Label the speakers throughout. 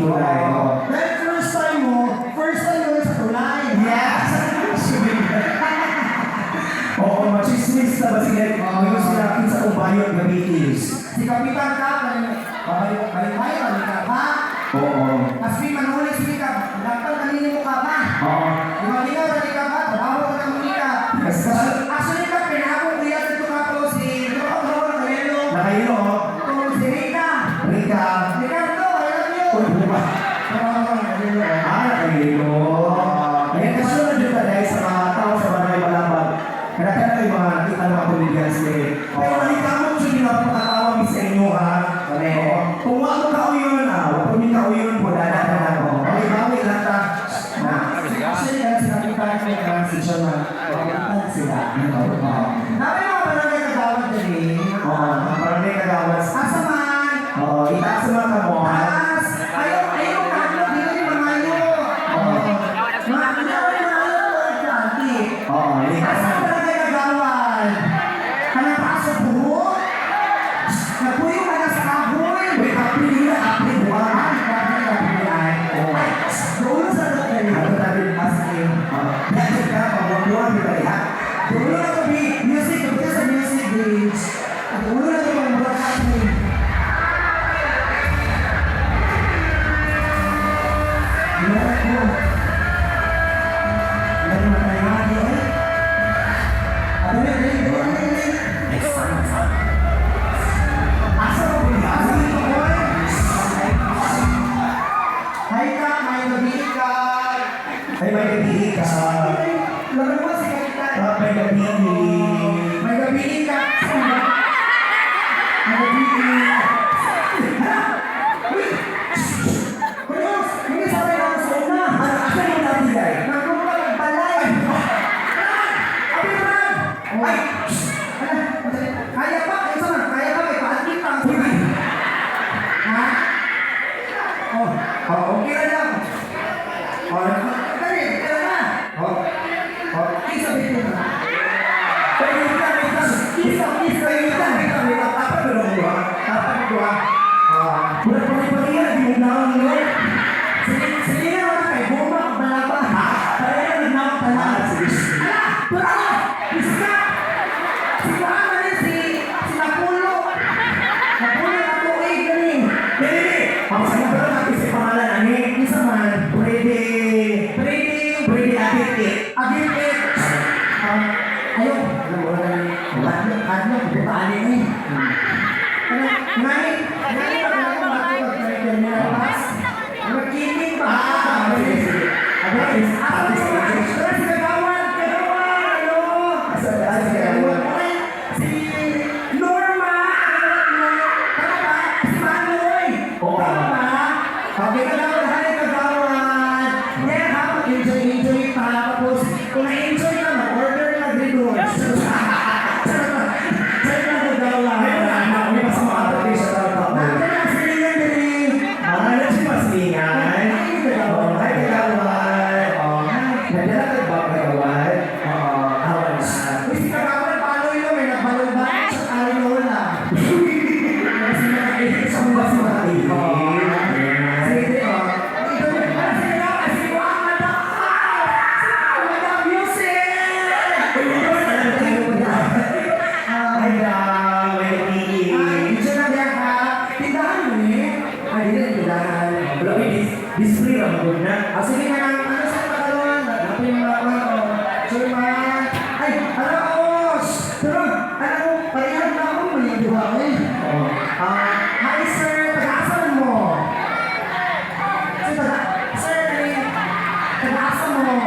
Speaker 1: tulay.
Speaker 2: Dahil first time mo sa tulay.
Speaker 1: Yes! Oo, machismis na ba sila? Ngayon sila akin sa ubayot na BTS.
Speaker 2: Si Kapitan ka, balik-balik ka.
Speaker 1: Oo.
Speaker 2: Kasi manulis ka, dapat kaninin mo ka ba?
Speaker 1: Oo.
Speaker 2: Lumalingaw, balik ka ba? Trabaho ka ng munika. Actually ka, pinakong kuya dito ka po si
Speaker 1: Nakayelo, oh.
Speaker 2: si Rika.
Speaker 1: Rika.
Speaker 2: Ricardo, I love you.
Speaker 1: Uy, buba. Nakayelo. Ayan, kasunod yun dahil sa mga tao sa Barangay Malambag. Kaya kayo mga nakita ng mga Colombians eh. Pero malikamot siya yung napakatawag sa inyo, ha? Kung wala ka uyon, huwag kong yung kauyon po, dada na ako. Okay, bawi lang ta.
Speaker 2: Actually, dahil sinabi pa kayo ng transition na kapitan sila. Nabi mga barangay kagawad din.
Speaker 1: Oo, ang Barangay Kagawad.
Speaker 2: Asaman.
Speaker 1: Oo, itaas naman ka mo, ha?
Speaker 2: Taas. Ayaw kaklo. Dito ni mga iyo.
Speaker 1: Oo, itaas
Speaker 2: Asa
Speaker 1: naman.
Speaker 2: barangay kagawad. Kanang taas sa buho. Nagpuyo ka na sa kahoy.
Speaker 1: Wait, apri buwan.
Speaker 2: Doon sa doktor.
Speaker 1: Ano natin asking? Yan ka, pagwabuan kita ya.
Speaker 2: Doon na ito music. Doon sa music beach. At ulo na ito mga broadcast mo. Meron ko. Meron na tayo mga diyo eh. Ano na rin? Doon na rin. Asa mo ba? Asa mo ba? Hi ka, may gabi ka.
Speaker 1: Ay, may gabi ka.
Speaker 2: Laban mo si Kapitan.
Speaker 1: May gabi.
Speaker 2: May gabi ka. May gabi ka. Uy! Kurios! Hindi sabay na ako sa una.
Speaker 1: Ano yung nabigay?
Speaker 2: Nagkumpa nagbalay. Abi naman! Ay! Kaya pa? Kaya saan? Kaya pa? May paalit pa. Ha? Oh, okay na lang. Oh, dali, kaya na. Oh, isa dito na.
Speaker 1: Dapat dua. Bulan pagi-pagi di undang lo.
Speaker 2: Sige na wala kay Buma, balaba. Kaya na nagnaw tanan. Ala, bravo! Bisa! Si Kuhana rin si Napulo. Napulo na tuig galing.
Speaker 1: Ang sagot natin sa pangalan ani.
Speaker 2: Isa man.
Speaker 1: Pwede agit.
Speaker 2: Agit. Ayaw. Ano, butaan eh. Ngani ba na yung mga mas? Magkiling ba? Pero si Kagawan, ano? Si Norma! Tama ba? Si Manoy! Tama ba? Okay, Kagawan, hali Kagawan! Yan ha, mag-enjoy pa. Tapos, kung na-enjoy ka, mag-order na gridon.
Speaker 1: Display lang po na.
Speaker 2: Sige ka lang, ano sa pagkaluan? Napin yung mga ko. Surman. Ay, Os! Pero, alam mo, parehang na ako maliliwa eh. Hi sir, taga-asan mo? Sir, taga-asan mo?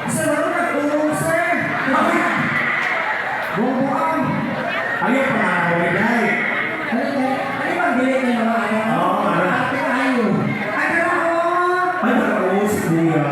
Speaker 2: Sir, wala nag-ulong sir. Buong-buang.
Speaker 1: Ayaw pa na ako ay.
Speaker 2: Ano bang bilit na yung mga ano? Ate tayo. Ay, pero ako!
Speaker 1: Ay, nakauos si Kuya.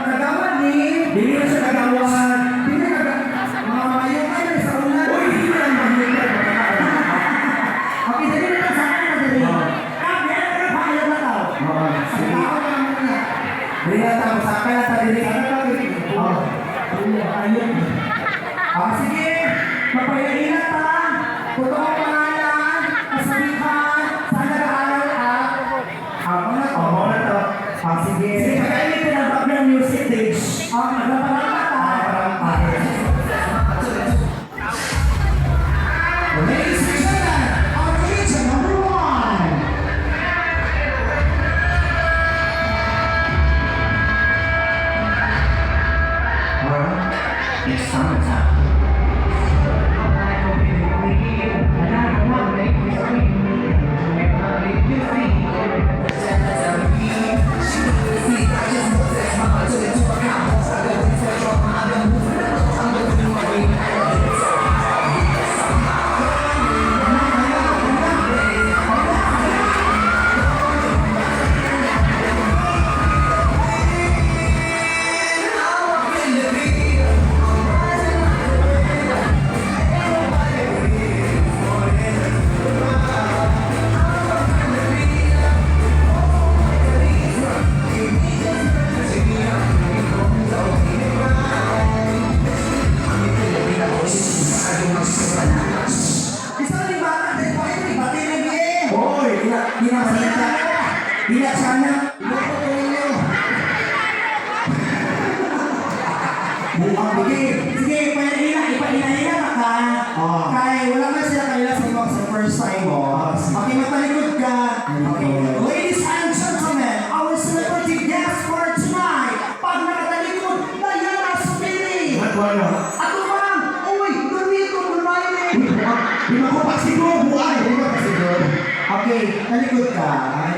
Speaker 2: Kagawan ni.
Speaker 1: Dili na siya kagawan.
Speaker 2: Hindi ayaw kayo sa ulan.
Speaker 1: Uy, hindi na mahirap.
Speaker 2: Okay, dali na lang sa akin na dali. Meron ka pa ayaw na tao.
Speaker 1: Sige.
Speaker 2: Ako na lang muna.
Speaker 1: Dili na tayo sa akin na tayo dili.
Speaker 2: Sige, mapayain na ta. Totoo pangalan, kasabihan, saan nag-aaral Isa rin bata, dahil pa ito, iba din eh.
Speaker 1: Hoy,
Speaker 2: Pinakasita. Bila sana. Loko ko ninyo. Buang bigay. Sige, ipainahina ka. Kaya wala man sila kanila sa mga sa first time mo. Okay, matalikod ka. Okay. Ladies and gentlemen, our celebrity guest for tonight. Pag nakatalikod, Diana Spinning.
Speaker 1: Wala.
Speaker 2: Ako man, uy, lumito, lumayin.
Speaker 1: Di ba ko pasiguro buhay? Di ba pasiguro?
Speaker 2: Okay, talikod ka.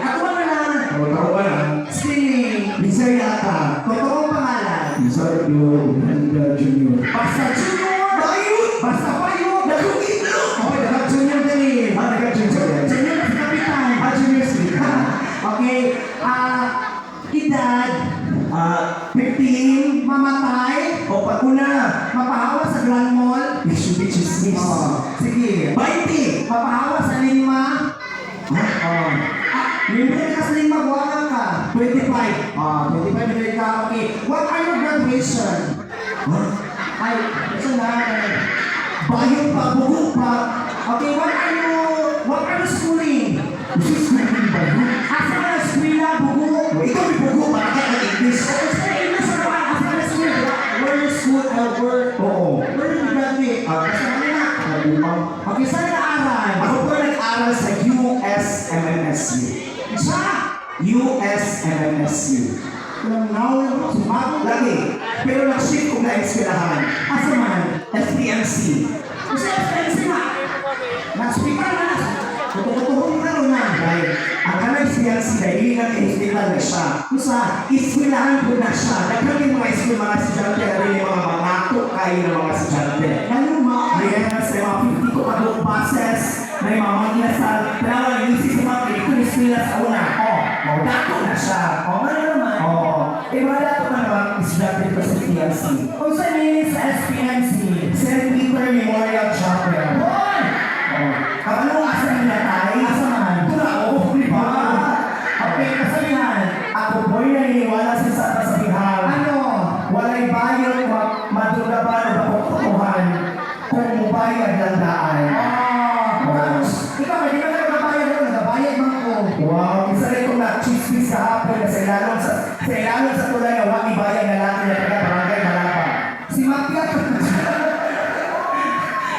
Speaker 2: Ako man na.
Speaker 1: Totoo ba na?
Speaker 2: Spinning.
Speaker 1: Bisay yata.
Speaker 2: Totoong pangalan.
Speaker 1: Bisay yun. Handa Junior.
Speaker 2: Basta Junior.
Speaker 1: Bayot!
Speaker 2: Basta Bayot.
Speaker 1: Dakong itlog!
Speaker 2: Okay, dapat Junior din.
Speaker 1: Naka Junior.
Speaker 2: Junior na si Kapitan.
Speaker 1: Junior Sika.
Speaker 2: Okay, edad.
Speaker 1: 15.
Speaker 2: Mamatay.
Speaker 1: O pagkuna.
Speaker 2: Mapahawa sa Grand Mall.
Speaker 1: Mitsubishi Chismis.
Speaker 2: Sige.
Speaker 1: 20.
Speaker 2: Mapahawa sa Lima. Libre ka sa Lima, buwangan ka.
Speaker 1: 25.
Speaker 2: 25 libre ka. Okay. What are your graduation? Ay, ito na.
Speaker 1: Bayot pa, bugok pa.
Speaker 2: Okay, what are you schooling?
Speaker 1: Gusto ko yung bayot.
Speaker 2: Asa ka na eskwela, bugo?
Speaker 1: Ikaw may bugok para ka ng English.
Speaker 2: Sa English, ano ka? Asa ka na eskwela? Where is school?
Speaker 1: Oo.
Speaker 2: Where did you graduate? Asa ka na?
Speaker 1: Nagumang.
Speaker 2: Okay, saan nag-aaral?
Speaker 1: Ako po nag-aral sa USMMSU.
Speaker 2: Sa?
Speaker 1: USMMSU.
Speaker 2: Walang nawal mo. Sumagot.
Speaker 1: Lagi. Pero nag-shift ko na eskwelahan.
Speaker 2: Asa man?
Speaker 1: SPMC.
Speaker 2: Kasi FNC na. Na-speaker na na. Tututuhong na rin na.
Speaker 1: Dahil ang kanang SPMC dahil hindi nga hospital na siya.
Speaker 2: Kusa?
Speaker 1: Eskwelahan ko na siya. Nagkaming mga eskwela mga estudyante na rin yung mga mangato kayo ng mga estudyante.
Speaker 2: Ano ma?
Speaker 1: Yes, may mga 50 ko pagod buses. May mga mga sa tinawa ng isi sa mga pinitong eskwela sa una. Dato na siya.
Speaker 2: Ano naman?
Speaker 1: Mga dato na naman estudyante ko sa SPMC.
Speaker 2: Kung saan nilinis sa SPNC?
Speaker 1: St. Peter Memorial Chapel.
Speaker 2: Hoy!
Speaker 1: Ang anong asa nila tayo?
Speaker 2: Asa man?
Speaker 1: Ito na ako, di ba?
Speaker 2: Okay, kasabihan.
Speaker 1: Ako po'y naniniwala sa kasabihan.
Speaker 2: Ano?
Speaker 1: Walay bayad, madudaban o makukuhan kung mubayad lang daan.
Speaker 2: Ikaw, hindi ka nagbabayad ako, nagbabayad man ko.
Speaker 1: Wow, isa rin kong na-chismis kahapon na sa ilalong sa tulay na wag ibayad na lang na taga-barangay Malapa.
Speaker 2: Si Mafia.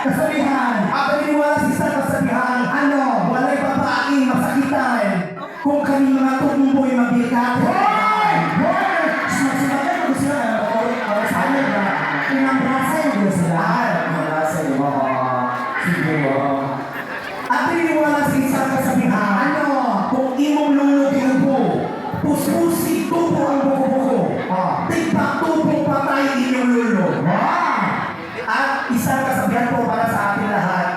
Speaker 2: Kasabihan.
Speaker 1: Ako naniniwala sa kasabihan.
Speaker 2: Ano?
Speaker 1: Walay babaeng masakitan kung kami mga tumboy mabigat.
Speaker 2: Hoy! Hoy! Sinasabi ko sila. Sabi ba? Pinambrasa yung gusto sila.
Speaker 1: At naniniwala sa isang kasabihan.
Speaker 2: Ano?
Speaker 1: Kung imong lulog yung buo, puspusi tubo ang buko-buko. Tigpak tubong patay inyong lulog. At isang kasabihan po para sa ating lahat.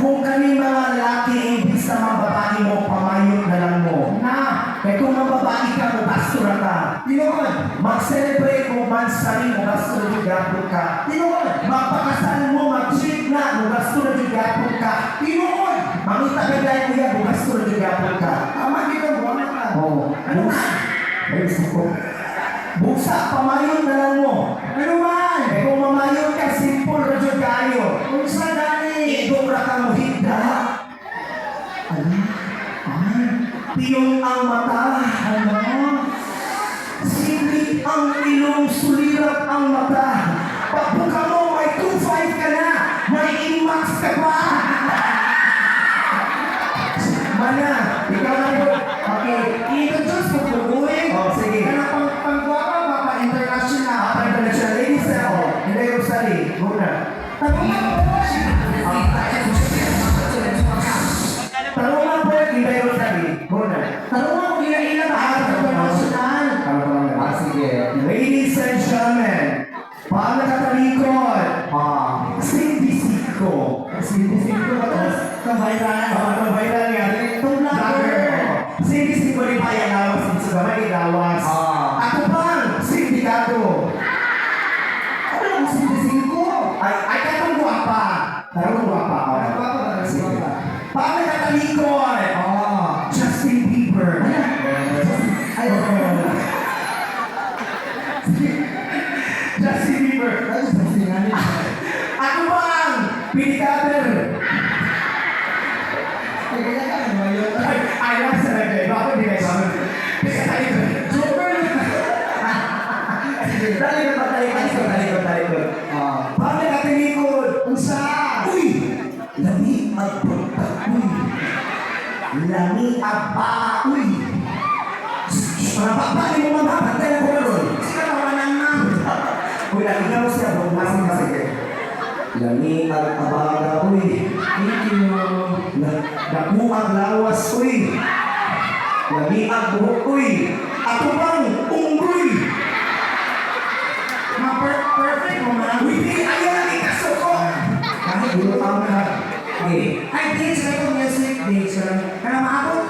Speaker 1: Kung kami mga lalaki, imbis na mga babae mo, pamayot na lang mo. Kaya kung mga babae ka, mubastura ka.
Speaker 2: Tinukod.
Speaker 1: Mag-celebrate mo man sa rin, mubastura yung gapon ka.
Speaker 2: Tinukod.
Speaker 1: Magpakasal mo, mag-treat na, mubastura yung gapon ka.
Speaker 2: Tinukod.
Speaker 1: Mangitagagay mo yan, mubastura yung gapon ka.
Speaker 2: Tama dito, buwan ka.
Speaker 1: Ano ka? Ay, ko. Buksa, pamayot na lang mo.
Speaker 2: Ano man?
Speaker 1: Eh kung mamayot ka, simple na dyan kayo.
Speaker 2: Kung saan dali?
Speaker 1: Idobra ka mo higda. Tiyong ang mata. Sipit ang ilong, sulirat ang mata. Pagbuka mo, may 2.5 ka na. May IMAX ka pa. Mana, ikaw na po.
Speaker 2: Okay, i-introduce ko po, buhay.
Speaker 1: Sige.
Speaker 2: Kaya pang-guwapa, papa-international.
Speaker 1: International ladies na ako. Hindi ko sali. Muna.
Speaker 2: Tanong mo po.
Speaker 1: Tanong nga po, hindi ko sali. Muna.
Speaker 2: Tanong mo kung ilan-ilan ba ang international.
Speaker 1: Sige. Ladies and gentlemen, paano nakatalikod? Sindisiko. Sindisiko ba ito?
Speaker 2: Kabayran.
Speaker 1: Kabayran nga.
Speaker 2: Itong vlogger.
Speaker 1: Sindisiko rin pa yung lawas. Sa gamay, lawas. Ako pang sindikato.
Speaker 2: Ano ang sindisiko?
Speaker 1: Ay, katong guwapa. Katong guwapa. Sige. Paano nakatalikod? Justin Bieber.
Speaker 2: Ay,
Speaker 1: Justin Bieber.
Speaker 2: Ano sa singanin?
Speaker 1: Ako bang Pinikater.
Speaker 2: Ay, kaya ka, ano yun?
Speaker 1: Ay, nasa na kayo. Bakit di kayo sabi? Pinikater.
Speaker 2: Super!
Speaker 1: Talikod. Paano nakatilikod?
Speaker 2: Unsa?
Speaker 1: Uy! Lami ang pagkakuy. Lami ang paakuy. Mga pakpali mo mga patay na ko ron.
Speaker 2: Sika nawalan na.
Speaker 1: Uy, naligaw siya. Bumasang kasi kayo. Lami ang abaga, uy.
Speaker 2: Thank you.
Speaker 1: Naku ang lawas, uy. Lami ang buhok, uy. Ako bang unggoy.
Speaker 2: Perfect mo na.
Speaker 1: Uy, di ayaw na ikaso ko. Kahit gulo pa na. Okay.
Speaker 2: Ay, dates na ito, music dates. Kaya maabot